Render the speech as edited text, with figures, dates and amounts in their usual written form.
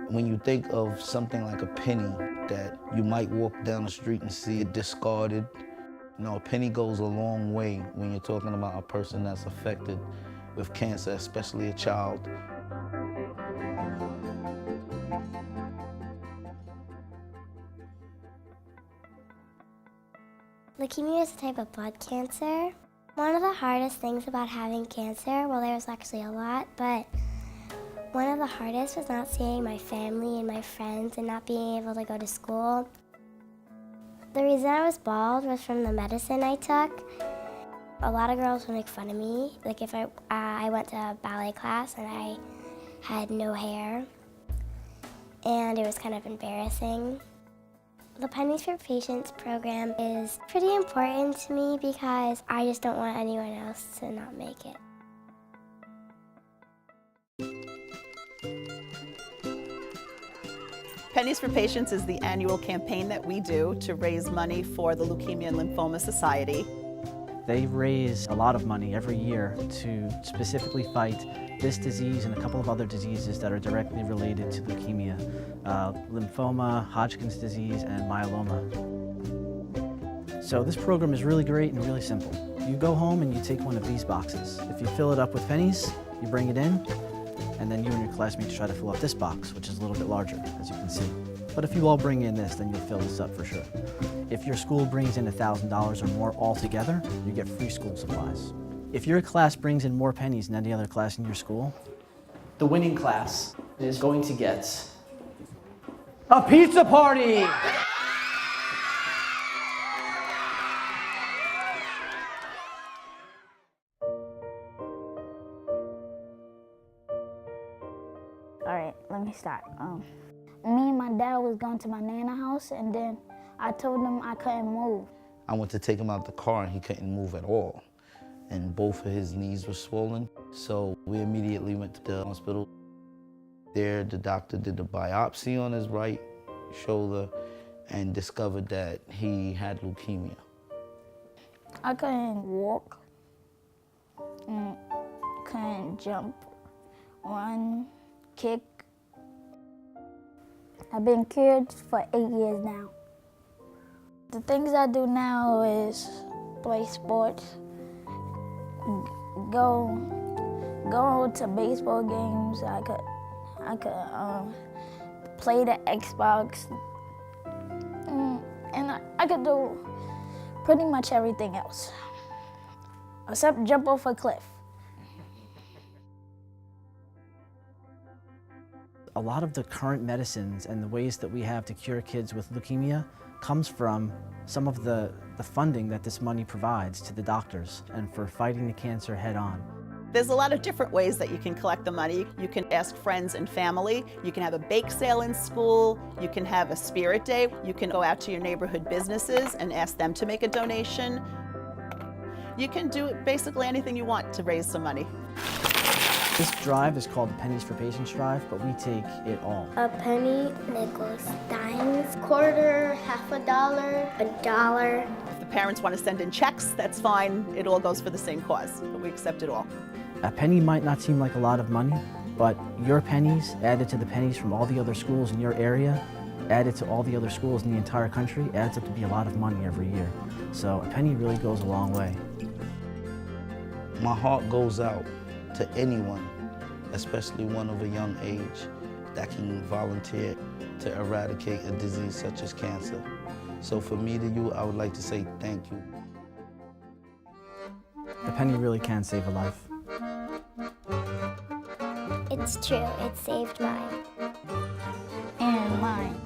When you think of something like a penny that you might walk down the street and see it discarded, a penny goes a long way when you're talking about a person that's affected with cancer, especially a child. Leukemia is a type of blood cancer. One of the hardest things about having cancer, well, there was actually a lot, but one of the hardest was not seeing my family and my friends and not being able to go to school. The reason I was bald was from the medicine I took. A lot of girls would make fun of me. Like if I went to ballet class and I had no hair, and it was kind of embarrassing. The Pennies for Patients program is pretty important to me because I just don't want anyone else to not make it. Pennies for Patients is the annual campaign that we do to raise money for the Leukemia and Lymphoma Society. They raise a lot of money every year to specifically fight this disease and a couple of other diseases that are directly related to leukemia, lymphoma, Hodgkin's disease, and myeloma. So this program is really great and really simple. You go home and you take one of these boxes. If you fill it up with pennies, you bring it in, and then you and your classmates try to fill up this box, which is a little bit larger, as you can see. But if you all bring in this, then you'll fill this up for sure. If your school brings in $1,000 or more altogether, you get free school supplies. If your class brings in more pennies than any other class in your school, the winning class is going to get a pizza party! All right, let me start. Me and my dad was going to my Nana house, and then I told him I couldn't move. I went to take him out the car and he couldn't move at all. And both of his knees were swollen. So we immediately went to the hospital. There, the doctor did a biopsy on his right shoulder and discovered that he had leukemia. I couldn't walk, and couldn't jump, run, kick. I've been cured for 8 years now. The things I do now is play sports, go to baseball games. I could play the Xbox, and I could do pretty much everything else, except jump off a cliff. A lot of the current medicines and the ways that we have to cure kids with leukemia comes from some of the funding that this money provides to the doctors and for fighting the cancer head on. There's a lot of different ways that you can collect the money. You can ask friends and family. You can have a bake sale in school. You can have a spirit day. You can go out to your neighborhood businesses and ask them to make a donation. You can do basically anything you want to raise some money. This drive is called the Pennies for Patients drive, but we take it all. A penny, nickels, dimes, quarter, $50, $1. If the parents want to send in checks, that's fine. It all goes for the same cause, but we accept it all. A penny might not seem like a lot of money, but your pennies added to the pennies from all the other schools in your area, added to all the other schools in the entire country, adds up to be a lot of money every year. So a penny really goes a long way. My heart goes out to anyone, especially one of a young age, that can volunteer to eradicate a disease such as cancer. So for me to you, I would like to say thank you. The penny really can save a life. It's true, it saved mine. And mine.